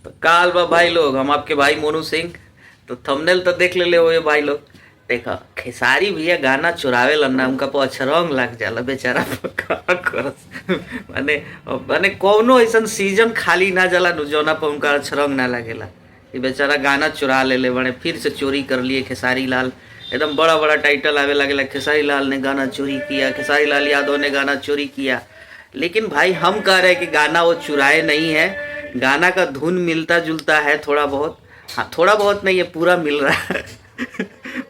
तो काल बा भाई लोग, हम आपके भाई मोनू सिंह। तो थंबनेल तो देख ले हो ये भाई लोग। देखा खेसारी भैया गाना चुरावे लन्ना उनका पर अछरंग लग जाला बेचारा पर का करस। माने माने कौनो ऐसा सीजन खाली ना जाला नु जौना पर उनका अछरंग ना लगेला। ये बेचारा गाना चुरा ले बड़े, फिर से चोरी कर लिए खेसारी लाल। एकदम बड़ा बड़ा टाइटल आवे लगेला, खेसारी लाल ने गाना चोरी किया, खेसारी लाल यादव ने गाना चोरी किया। लेकिन भाई हम कह रहे हैं कि गाना वो चुराए नहीं है, गाना का धुन मिलता जुलता है थोड़ा बहुत। हाँ थोड़ा बहुत नहीं है, पूरा मिल रहा है।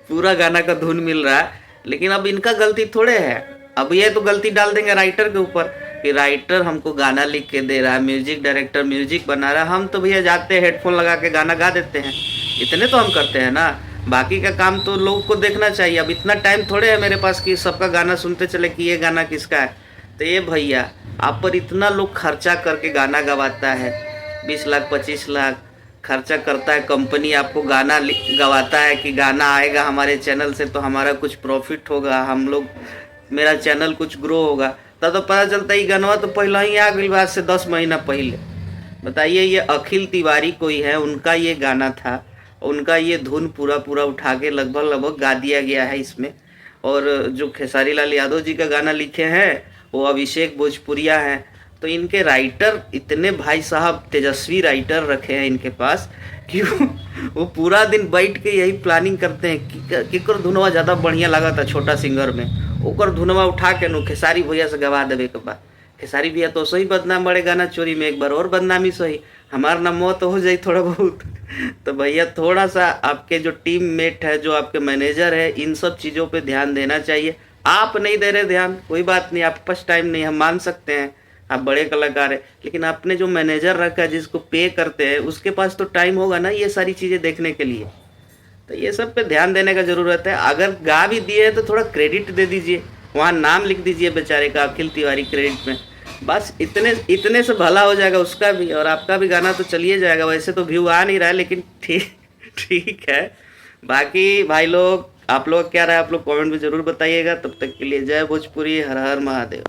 पूरा गाना का धुन मिल रहा है। लेकिन अब इनका गलती थोड़े है। अब ये तो गलती डाल देंगे राइटर के ऊपर कि राइटर हमको गाना लिख के दे रहा है, म्यूजिक डायरेक्टर म्यूजिक बना रहा है, हम तो भैया जाते हैं हेडफोन लगा के गाना गा देते हैं। इतने तो हम करते हैं ना, बाकी का काम तो लोग को देखना चाहिए। अब इतना टाइम थोड़े है मेरे पास कि सबका गाना सुनते चले कि ये गाना किसका है। तो ये भैया आप पर इतना लोग खर्चा करके गाना गवाता है, 20 लाख 25 लाख खर्चा करता है, कंपनी आपको गाना गवाता है कि गाना आएगा हमारे चैनल से तो हमारा कुछ प्रॉफिट होगा, हम लोग मेरा चैनल कुछ ग्रो होगा। तब तो पता चलता है गाना तो पहले ही आ गई, बात से 10 महीना पहले। बताइए, ये अखिल तिवारी कोई है, उनका ये गाना था, उनका ये धुन पूरा पूरा उठा के लगभग लगभग गा दिया गया है इसमें। और जो खेसारी लाल यादव जी का गाना लिखे हैं वो अभिषेक भोजपुरिया हैं। तो इनके राइटर इतने भाई साहब तेजस्वी राइटर रखे हैं इनके पास कि वो पूरा दिन बैठ के यही प्लानिंग करते हैं कि कर धुनवा ज़्यादा बढ़िया लगा था छोटा सिंगर में, ओकर धुनवा उठा के नु खेसारी भैया से गवा देवे के बाद। खेसारी भैया तो सही बदनाम बड़े गाना चोरी में, एक बार और बदनामी सही, हमारा नाम मौत हो जाए थोड़ा बहुत। तो भैया थोड़ा सा आपके जो टीम मेट है, जो आपके मैनेजर है, इन सब चीज़ों पे ध्यान देना चाहिए। आप नहीं दे रहे ध्यान, कोई बात नहीं, आपके पास टाइम नहीं, हम मान सकते हैं आप बड़े कलाकार है। लेकिन आपने जो मैनेजर रखा है जिसको पे करते हैं उसके पास तो टाइम होगा ना ये सारी चीज़ें देखने के लिए। तो ये सब पे ध्यान देने का ज़रूरत है। अगर गा भी दिए हैं तो थोड़ा क्रेडिट दे दीजिए, वहाँ नाम लिख दीजिए बेचारे का, अखिल तिवारी क्रेडिट में। बस इतने इतने से भला हो जाएगा उसका भी, और आपका भी गाना तो चलिए जाएगा। वैसे तो व्यू आ नहीं रहा है, लेकिन ठीक ठीक है। बाकी भाई लोग, आप लोग क्या रहा है आप लोग कमेंट में ज़रूर बताइएगा। तब तक के लिए जय भोजपुरी, हर हर महादेव।